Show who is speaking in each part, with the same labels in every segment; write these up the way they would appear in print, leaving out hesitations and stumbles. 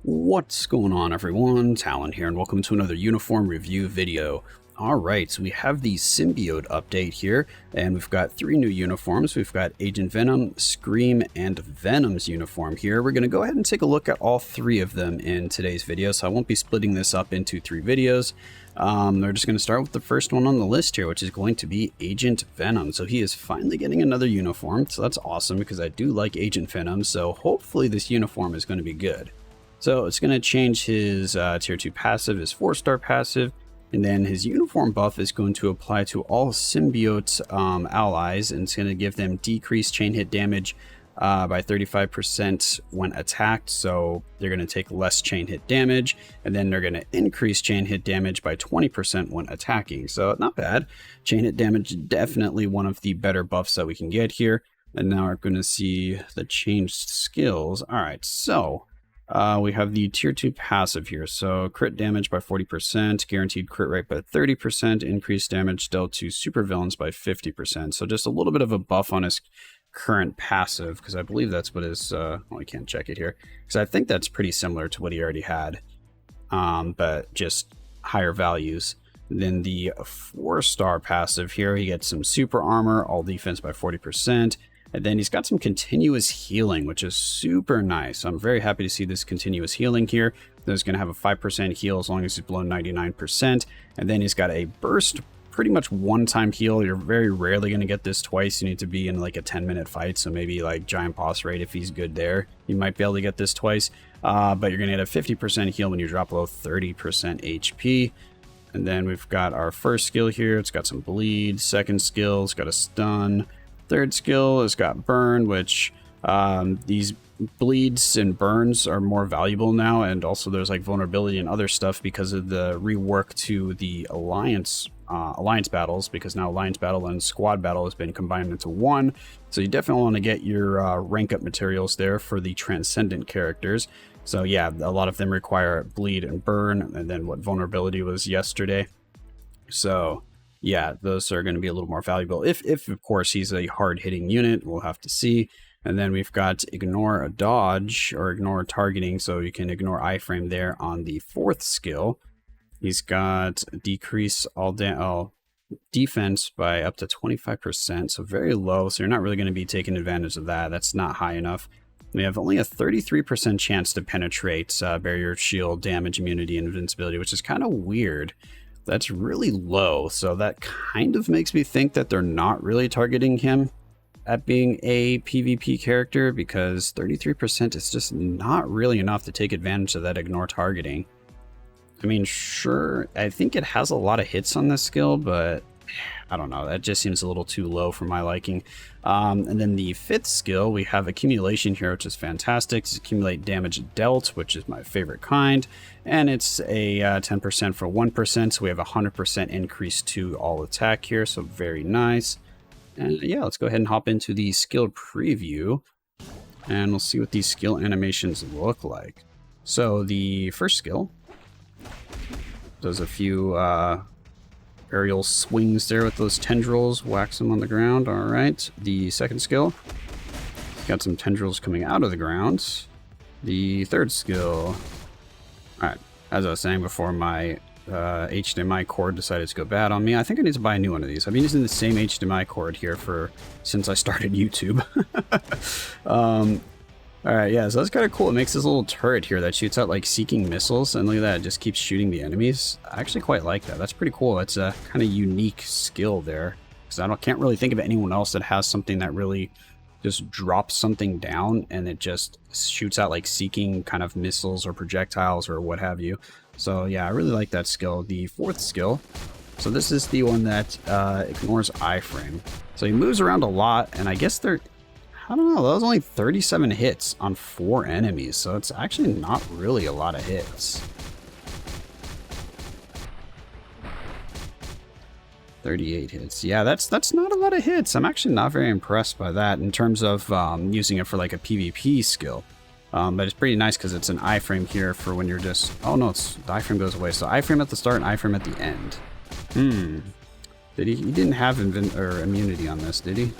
Speaker 1: What's going on, everyone? Talen here, and welcome to another uniform review video. Alright, so we have the symbiote update here, and we've got 3 new uniforms. We've got Agent Venom, Scream, and Venom's uniform here. We're going to go ahead and take a look at all 3 of them in today's video, so I won't be splitting this up into 3 videos. We're just going to start with the first one on the list here, which is going to be Agent Venom. So he is finally getting another uniform, so that's awesome because I do like Agent Venom, so hopefully this uniform is going to be good. So it's going to change his tier 2 passive, his 4-star passive, and then his uniform buff is going to apply to all symbiote allies, and it's going to give them decreased chain hit damage by 35% when attacked, so they're going to take less chain hit damage, and then they're going to increase chain hit damage by 20% when attacking. So not bad. Chain hit damage, definitely one of the better buffs that we can get here. And now we're going to see the changed skills. All right, so we have the tier 2 passive here. So crit damage by 40%, guaranteed crit rate by 30%, increased damage dealt to supervillains by 50%. So just a little bit of a buff on his current passive, because I believe that's what his, well, I can't check it here, because I think that's pretty similar to what he already had, but just higher values. Then the 4-star passive here, he gets some super armor, all defense by 40%. And then he's got some continuous healing, which is super nice. I'm very happy to see this continuous healing here. There's going to have a 5% heal as long as he's below 99%. And then he's got a burst, pretty much one-time heal. You're very rarely going to get this twice. You need to be in like a 10-minute fight. So maybe like giant boss raid, if he's good there, you might be able to get this twice. But you're going to get a 50% heal when you drop below 30% HP. And then we've got our first skill here. It's got some bleed. Second skill, it's got a stun. Third skill has got burn, which these bleeds and burns are more valuable now, and also there's like vulnerability and other stuff because of the rework to the alliance battles, because now alliance battle and squad battle has been combined into one. So you definitely want to get your rank up materials there for the transcendent characters. So yeah, a lot of them require bleed and burn, and then what vulnerability was yesterday. So yeah, those are going to be a little more valuable. If of course, he's a hard-hitting unit, we'll have to see. And then we've got ignore a dodge, or ignore targeting, so you can ignore iframe there on the 4th skill. He's got decrease all defense by up to 25%, so very low, so you're not really going to be taking advantage of that. That's not high enough. We have only a 33% chance to penetrate barrier, shield, damage, immunity, and invincibility, which is kind of weird. That's really low, so that kind of makes me think that they're not really targeting him at being a PvP character, because 33% is just not really enough to take advantage of that ignore targeting. I mean, sure, I think it has a lot of hits on this skill, but I don't know, that just seems a little too low for my liking. And then the 5th skill, we have accumulation here, which is fantastic. It's accumulate damage dealt, which is my favorite kind, and it's a 10% for 1%, so we have a 100% increase to all attack here, so very nice. And yeah, let's go ahead and hop into the skill preview, and we'll see what these skill animations look like. So the first skill does a few aerial swings there with those tendrils, wax them on the ground. All right, the second skill, got some tendrils coming out of the ground. The third skill, all right, as I was saying before, my HDMI cord decided to go bad on me. I think I need to buy a new one of these. I've been using the same HDMI cord here since I started YouTube. All right, yeah, so that's kind of cool. It makes this little turret here that shoots out like seeking missiles, and look at that, it just keeps shooting the enemies. I actually quite like that. That's pretty cool. It's a kind of unique skill there, because can't really think of anyone else that has something that really just drops something down and it just shoots out like seeking kind of missiles or projectiles or what have you. So yeah, I really like that skill. The 4th skill, so this is the one that ignores iframe. So he moves around a lot, and I guess I don't know, that was only 37 hits on 4 enemies, so it's actually not really a lot of hits. 38 hits. Yeah, that's not a lot of hits. I'm actually not very impressed by that in terms of using it for like a PvP skill. But it's pretty nice because it's an iframe here for when you're just... Oh no, the iframe goes away. So iframe at the start and iframe at the end. Did he didn't have immunity on this, did he?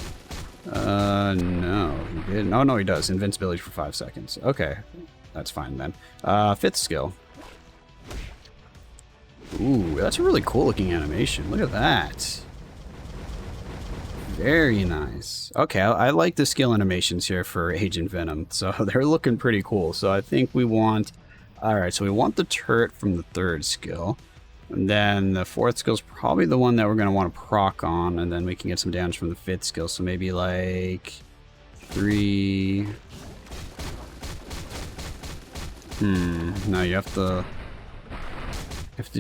Speaker 1: No, he didn't. Oh, no, he does. Invincibility for 5 seconds. Okay. that's fine then. 5th skill. Ooh, that's a really cool looking animation. Look at that. Very nice. Okay, I like the skill animations here for Agent Venom. So they're looking pretty cool. So I think we want... Alright, so we want the turret from the 3rd skill. And then the 4th skill is probably the one that we're going to want to proc on. And then we can get some damage from the 5th skill. So maybe like 3... No, you have to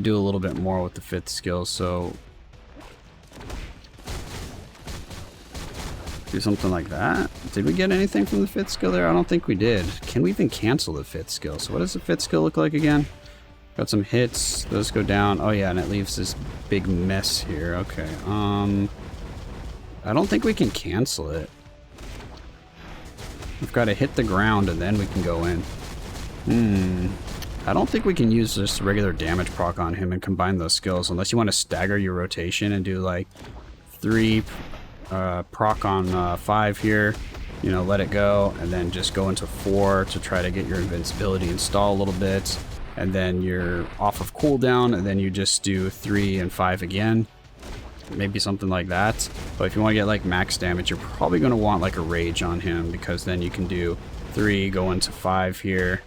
Speaker 1: do a little bit more with the 5th skill. So do something like that. Did we get anything from the 5th skill there? I don't think we did. Can we even cancel the 5th skill? So what does the 5th skill look like again? Got some hits. Those go down. Oh yeah, and it leaves this big mess here. Okay. I don't think we can cancel it. We've got to hit the ground and then we can go in. I don't think we can use just regular damage proc on him and combine those skills unless you want to stagger your rotation and do like 3 proc on 5 here, you know, let it go, and then just go into 4 to try to get your invincibility install a little bit, and then you're off of cooldown, and then you just do 3 and 5 again. Maybe something like that. But if you want to get like max damage, you're probably going to want like a rage on him, because then you can do 3, go into 5 here.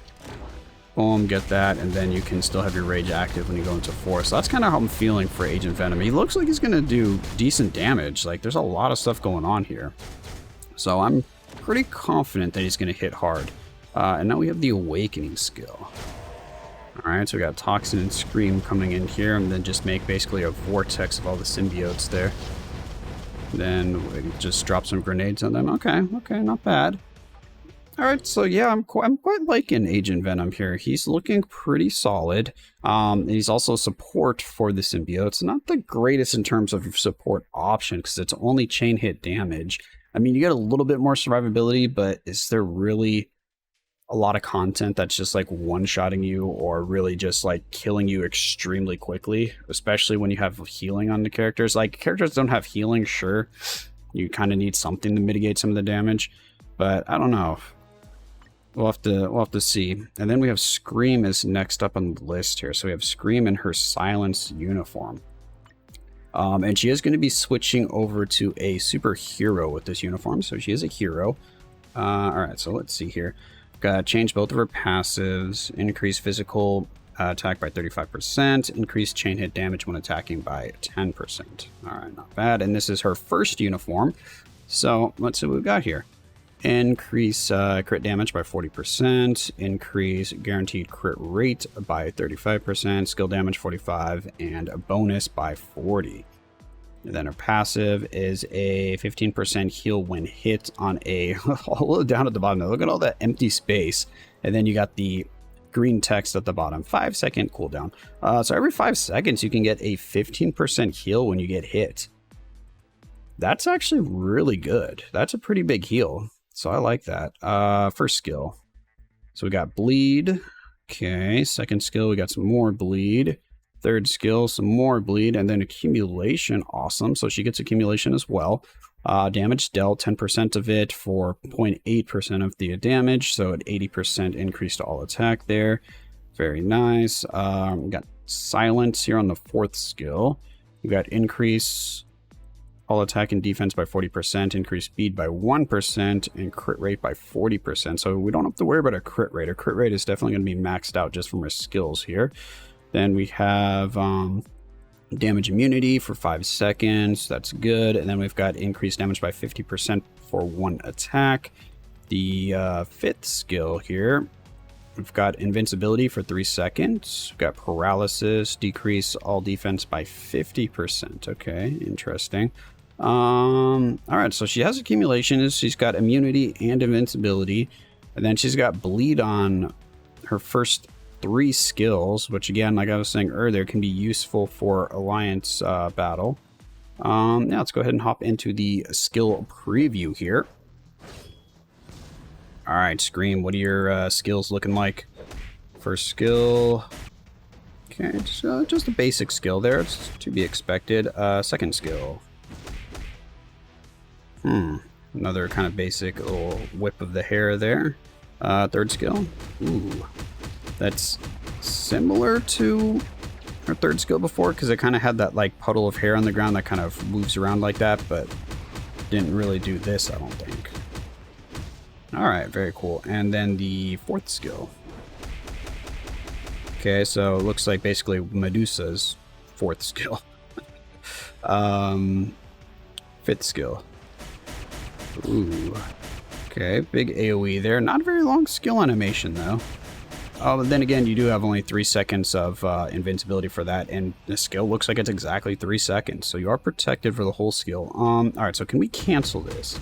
Speaker 1: Boom, get that, and then you can still have your rage active when you go into 4. So that's kind of how I'm feeling for Agent Venom. He looks like he's going to do decent damage. Like, there's a lot of stuff going on here. So I'm pretty confident that he's going to hit hard. And now we have the Awakening skill. Alright, so we got Toxin and Scream coming in here, and then just make basically a vortex of all the symbiotes there. Then we just drop some grenades on them. Okay, not bad. Alright, so yeah, I'm quite liking Agent Venom here. He's looking pretty solid. And he's also support for the symbiotes. Not the greatest in terms of support option, because it's only chain hit damage. I mean, you get a little bit more survivability, but is there really a lot of content that's just like one-shotting you, or really just like killing you extremely quickly? Especially when you have healing on the characters. Like, characters don't have healing, sure. You kind of need something to mitigate some of the damage. But I don't know. We'll have to see. And then we have Scream is next up on the list here. So we have Scream in her Silence uniform. And she is going to be switching over to a superhero with this uniform. So she is a hero. Alright, so let's see here. Got to change both of her passives. Increase physical attack by 35%. Increase chain hit damage when attacking by 10%. Alright, not bad. And this is her first uniform. So let's see what we've got here. Increase crit damage by 40%, increase guaranteed crit rate by 35%, skill damage 45, and a bonus by 40. And then her passive is a 15% heal when hit on a... all down at the bottom. Now look at all that empty space. And then you got the green text at the bottom. 5-second cooldown. So every 5 seconds you can get a 15% heal when you get hit. That's actually really good. That's a pretty big heal. So I like that. First skill. So we got bleed. Okay. Second skill, we got some more bleed. Third skill, some more bleed. And then accumulation. Awesome. So she gets accumulation as well. Damage dealt, 10% of it for 0.8% of the damage. So an 80% increase to all attack there. Very nice. We got silence here on the 4th skill. We got increase all attack and defense by 40%, increase speed by 1%, and crit rate by 40%. So we don't have to worry about a crit rate. A crit rate is definitely going to be maxed out just from our skills here. Then we have damage immunity for 5 seconds. That's good. And then we've got increased damage by 50% for 1 attack. The 5th skill here, we've got invincibility for 3 seconds. We've got paralysis, decrease all defense by 50%. Okay, interesting. Alright, so she has accumulation. She's got immunity and invincibility. And then she's got bleed on her first 3 skills, which again, like I was saying earlier, can be useful for alliance battle. Now let's go ahead and hop into the skill preview here. Alright, Scream, what are your skills looking like? First skill. Okay, just a basic skill there. It's to be expected. Second skill. Another kind of basic little whip of the hair there. Third skill. Ooh, that's similar to her third skill before, because it kind of had that like puddle of hair on the ground that kind of moves around like that, but didn't really do this, I don't think. All right, very cool. And then the fourth skill. Okay, so it looks like basically Medusa's fourth skill. Fifth skill. Ooh. Okay, big AoE there. Not a very long skill animation though. Oh, but then again, you do have only 3 seconds of invincibility for that, and the skill looks like it's exactly 3 seconds, so you are protected for the whole skill. Alright, so can we cancel this?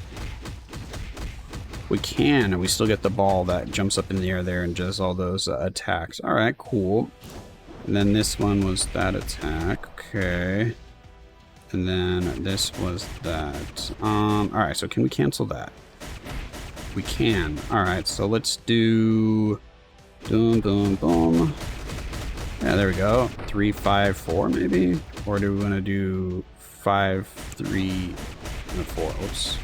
Speaker 1: We can, and we still get the ball that jumps up in the air there and does all those attacks. Alright, cool. And then this one was that attack, okay. And then this was that. Alright, so can we cancel that? We can. Alright, so let's do... Boom, boom, boom. Yeah, there we go. 3, 5, 4, maybe? Or do we want to do 5, 3, and 4? Oops.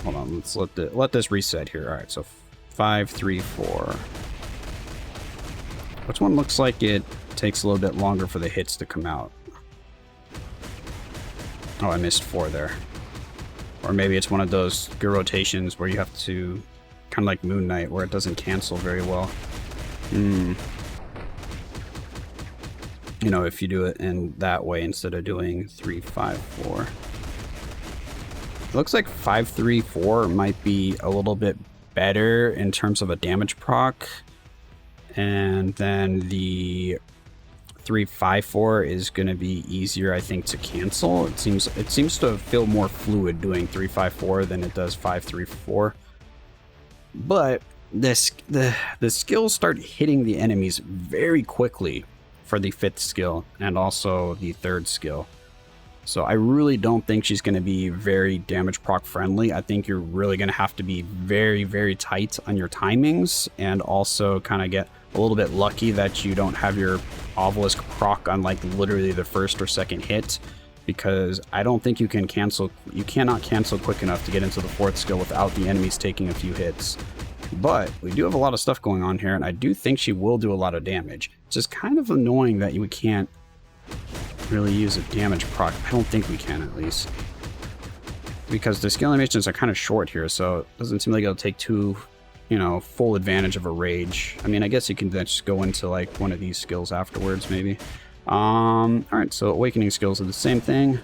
Speaker 1: Hold on, let's let this reset here. Alright, so 5, 3, 4. Which one looks like it takes a little bit longer for the hits to come out? Oh, I missed 4 there. Or maybe it's one of those good rotations where you have to... kind of like Moon Knight, where it doesn't cancel very well. You know, if you do it in that way instead of doing 3, 5, 4. It looks like 5, 3, 4 might be a little bit better in terms of a damage proc. And then the 3, 5, 4 is going to be easier, I think, to cancel. It seems to feel more fluid doing 3, 5, 4 than it does 5, 3, 4. But the skills start hitting the enemies very quickly for the 5th skill and also the 3rd skill. So I really don't think she's going to be very damage proc friendly. I think you're really going to have to be very, very tight on your timings and also kind of get a little bit lucky that you don't have your obelisk proc on like literally the 1st or 2nd hit, because I don't think you cannot cancel quick enough to get into the 4th skill without the enemies taking a few hits. But we do have a lot of stuff going on here, and I do think she will do a lot of damage. It's just kind of annoying that we can't really use a damage proc. I don't think we can, at least. Because the skill animations are kind of short here, so it doesn't seem like it'll take full advantage of a rage. I mean, I guess you can then just go into like one of these skills afterwards, maybe. Alright, so awakening skills are the same thing.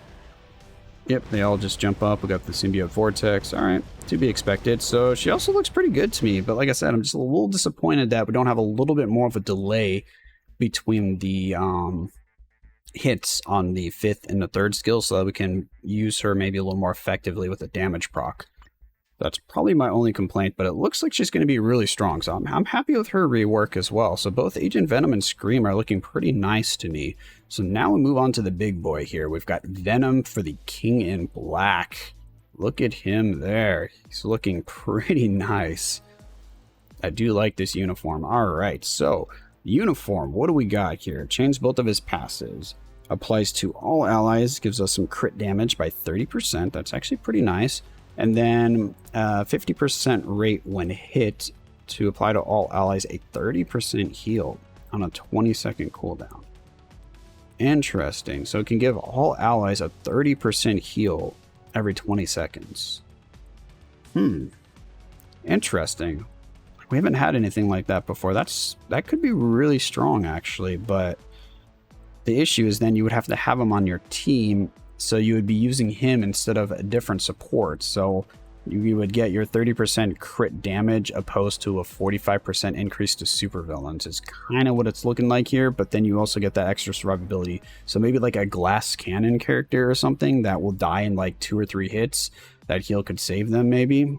Speaker 1: Yep, they all just jump up. We got the symbiote vortex. Alright, to be expected. So she also looks pretty good to me, but like I said, I'm just a little disappointed that we don't have a little bit more of a delay between the hits on the 5th and the 3rd skill, so that we can use her maybe a little more effectively with a damage proc. That's probably my only complaint, but it looks like she's going to be really strong, so I'm happy with her rework as well. So both Agent Venom and Scream are looking pretty nice to me. So now we move on to the big boy here. We've got Venom for the King in Black. Look at him there. He's looking pretty nice. I do like this uniform. Alright, so uniform, what do we got here? Changes both of his passives. Applies to all allies, gives us some crit damage by 30%. That's actually pretty nice. And then 50% rate when hit to apply to all allies, a 30% heal on a 20-second cooldown. Interesting. So it can give all allies a 30% heal every 20 seconds. Interesting. We haven't had anything like that before. That could be really strong, actually, but the issue is then you would have to have him on your team, so you would be using him instead of a different support. So you would get your 30% crit damage opposed to a 45% increase to supervillains is kind of what it's looking like here, but then you also get that extra survivability. So maybe like a glass cannon character or something that will die in like 2 or 3 hits, that heal could save them maybe.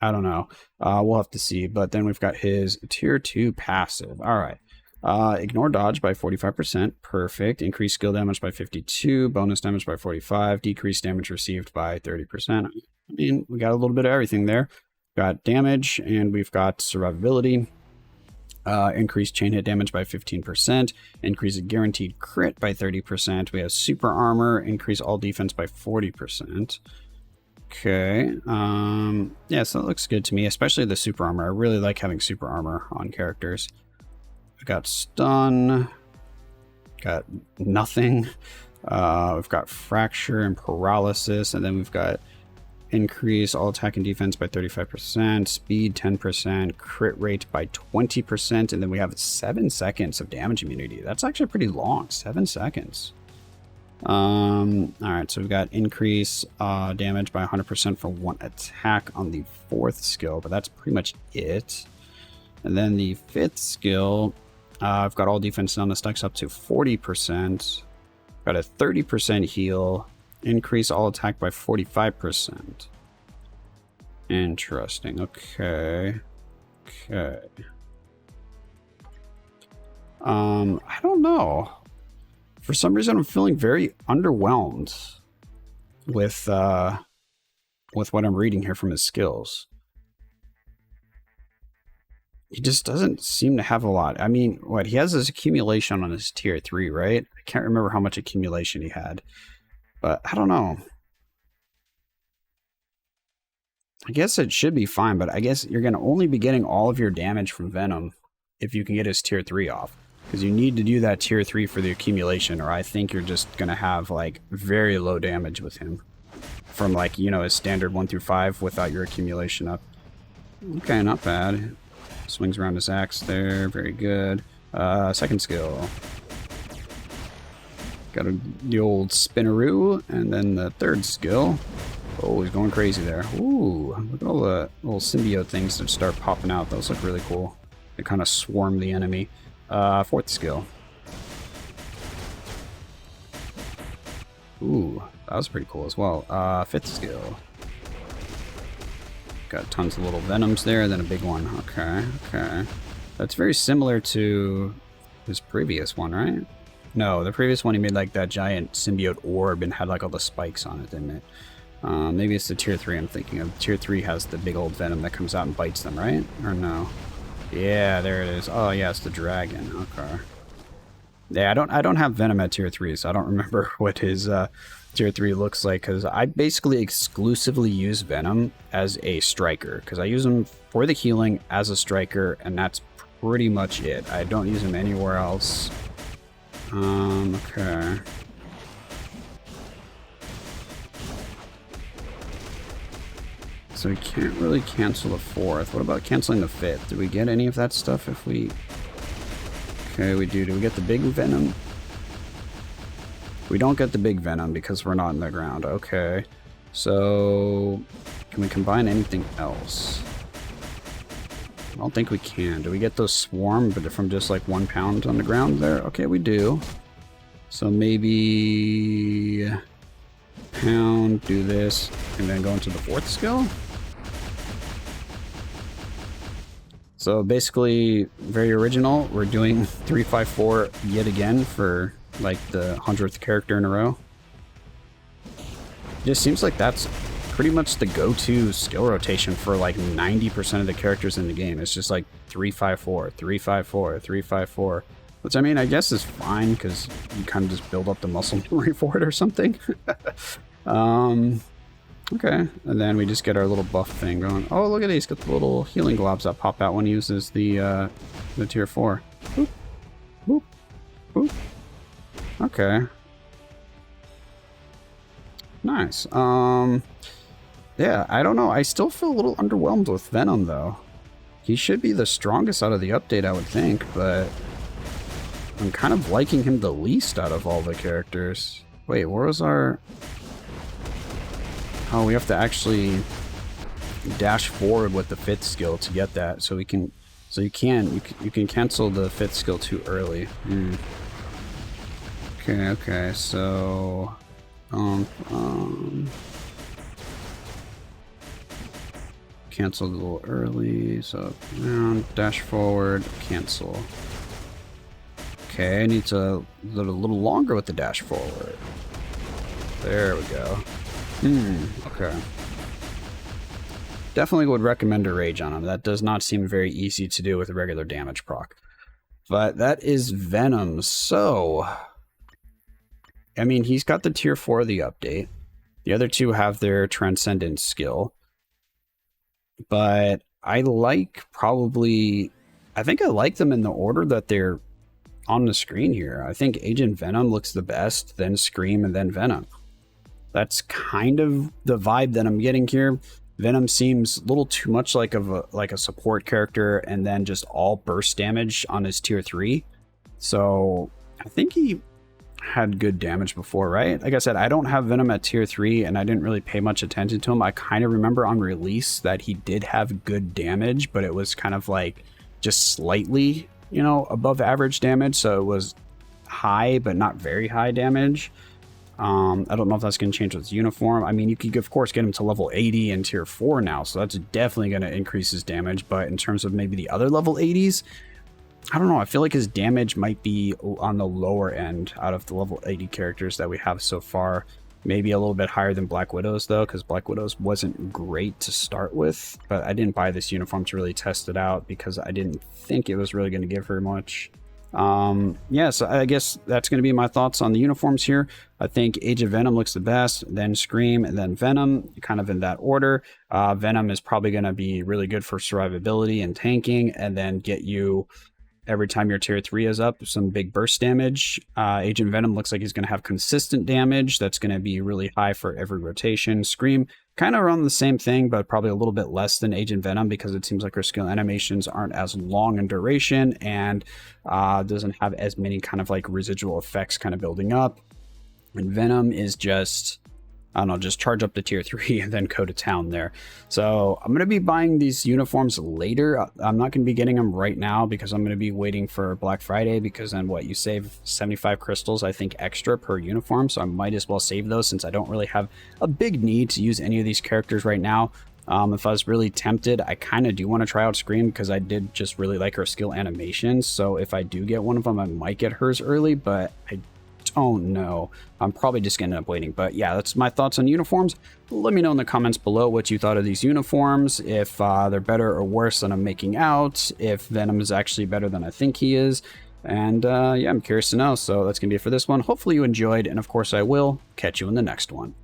Speaker 1: I don't know. We'll have to see. But then we've got his tier 2 passive. All right. Ignore dodge by 45%. Perfect. Increase skill damage by 52. Bonus damage by 45. Decrease damage received by 30%. I mean, we got a little bit of everything there. Got damage and we've got survivability. Increase chain hit damage by 15%. Increase guaranteed crit by 30%. We have super armor. Increase all defense by 40%. Okay. Yeah, so that looks good to me, especially the super armor. I really like having super armor on characters. I got stun. Got nothing. We've got fracture and paralysis, and then we've got increase all attack and defense by 35%, speed 10%, crit rate by 20%, and then we have 7 seconds of damage immunity. That's actually pretty long, 7 seconds. Alright, so we've got increase damage by 100% for 1 attack on the 4th skill, but that's pretty much it. And then the 5th skill, I've got all defense on the stacks up to 40%. Got a 30% heal. Increase all attack by 45%. Interesting. Okay. Okay. I don't know. For some reason, I'm feeling very underwhelmed with what I'm reading here from his skills. He just doesn't seem to have a lot. I mean, what, he has his accumulation on his tier 3, right? I can't remember how much accumulation he had. But I don't know. I guess it should be fine, but I guess you're going to only be getting all of your damage from Venom if you can get his tier 3 off. Because you need to do that tier 3 for the accumulation, or I think you're just going to have, like, very low damage with him. From, like, you know, his standard 1 through 5 without your accumulation up. Okay, not bad. Swings around his axe there, very good. Second skill. Got the old spinneroo, and then the 3rd skill. Oh, he's going crazy there. Ooh, look at all the little symbiote things that start popping out. Those look really cool. They kind of swarm the enemy. 4th skill. Ooh, that was pretty cool as well. 5th skill. Got tons of little Venoms there, then a big one. Okay, okay. That's very similar to his previous one, right? No, the previous one he made like that giant symbiote orb and had like all the spikes on it, didn't it? Maybe it's the tier 3 I'm thinking of. Tier 3 has the big old Venom that comes out and bites them, right? Or no? Yeah, there it is. Oh yeah, it's the dragon. Okay. Yeah, I don't have Venom at tier 3, so I don't remember what his tier 3 looks like, because I basically exclusively use Venom as a striker, because I use him for the healing as a striker, and that's pretty much it. I don't use him anywhere else. Okay. So we can't really cancel the 4th. What about canceling the 5th? Do we get any of that stuff if we... Okay, we do. Do we get the big Venom? We don't get the big Venom because we're not in the ground. Okay. So... Can we combine anything else? I don't think we can. Do we get those swarm, but from just like 1 pound on the ground there? Okay, we do. So maybe... Pound, do this, and then go into the 4th skill? So basically, very original. We're doing 3-5-4 yet again for like the 100th character in a row. Just seems like that's pretty much the go-to skill rotation for like 90% of the characters in the game. It's just like 3-5-4, 3-5-4, 3-5-4. Which, I mean, I guess is fine because you kind of just build up the muscle memory for it or something. Okay, and then we just get our little buff thing going. Oh, look at these. Got the little healing globs that pop out when he uses the tier 4. Boop, boop, boop. Okay. Nice. Yeah, I don't know. I still feel a little underwhelmed with Venom, though. He should be the strongest out of the update, I would think, but I'm kind of liking him the least out of all the characters. Wait, where was our... Oh, we have to actually dash forward with the 5th skill to get that, so we can... So you can cancel the 5th skill too early. Okay, okay, so... Cancel a little early, so down, dash forward, cancel. Okay, I need to live a little longer with the dash forward. There we go. Okay. Definitely would recommend a rage on him. That does not seem very easy to do with a regular damage proc. But that is Venom. So, I mean, he's got the tier 4 of the update. The other two have their Transcendent skill, but I think I like them in the order that they're on the screen here. I think Agent Venom looks the best, then Scream, and then Venom. That's kind of the vibe that I'm getting here. Venom seems a little too much like a support character, and then just all burst damage on his tier 3. So I think he had good damage before, right? Like I said, I don't have Venom at tier 3, and I didn't really pay much attention to him. I kind of remember on release that he did have good damage, but it was kind of like just slightly, above average damage. So it was high, but not very high damage. I don't know if that's going to change with his uniform. I mean, you could, of course, get him to level 80 in tier 4 now, so that's definitely going to increase his damage. But in terms of maybe the other level 80s, I don't know. I feel like his damage might be on the lower end out of the level 80 characters that we have so far. Maybe a little bit higher than Black Widow's, though, because Black Widow's wasn't great to start with. But I didn't buy this uniform to really test it out because I didn't think it was really going to give her much. Yeah, so I guess that's going to be my thoughts on the uniforms here. I think Agent Venom looks the best, then Scream, and then Venom, kind of in that order. Venom is probably going to be really good for survivability and tanking, and then get you, every time your tier 3 is up, some big burst damage. Agent Venom looks like he's going to have consistent damage. That's going to be really high for every rotation. Scream, kind of around the same thing, but probably a little bit less than Agent Venom because it seems like her skill animations aren't as long in duration and doesn't have as many kind of like residual effects kind of building up. And Venom is just, I don't know, just charge up to tier 3 and then go to town there. So I'm going to be buying these uniforms later. I'm not going to be getting them right now because I'm going to be waiting for Black Friday, because then you save 75 crystals, I think, extra per uniform. So I might as well save those since I don't really have a big need to use any of these characters right now. If I was really tempted, I kind of do want to try out Scream because I did just really like her skill animations. So if I do get one of them, I might get hers early, but I don't know. I'm probably just gonna end up waiting. But yeah, that's my thoughts on uniforms. Let me know in the comments below what you thought of these uniforms, if they're better or worse than I'm making out, if Venom is actually better than I think he is. And yeah, I'm curious to know. So that's gonna be it for this one. Hopefully you enjoyed, and of course I will catch you in the next one.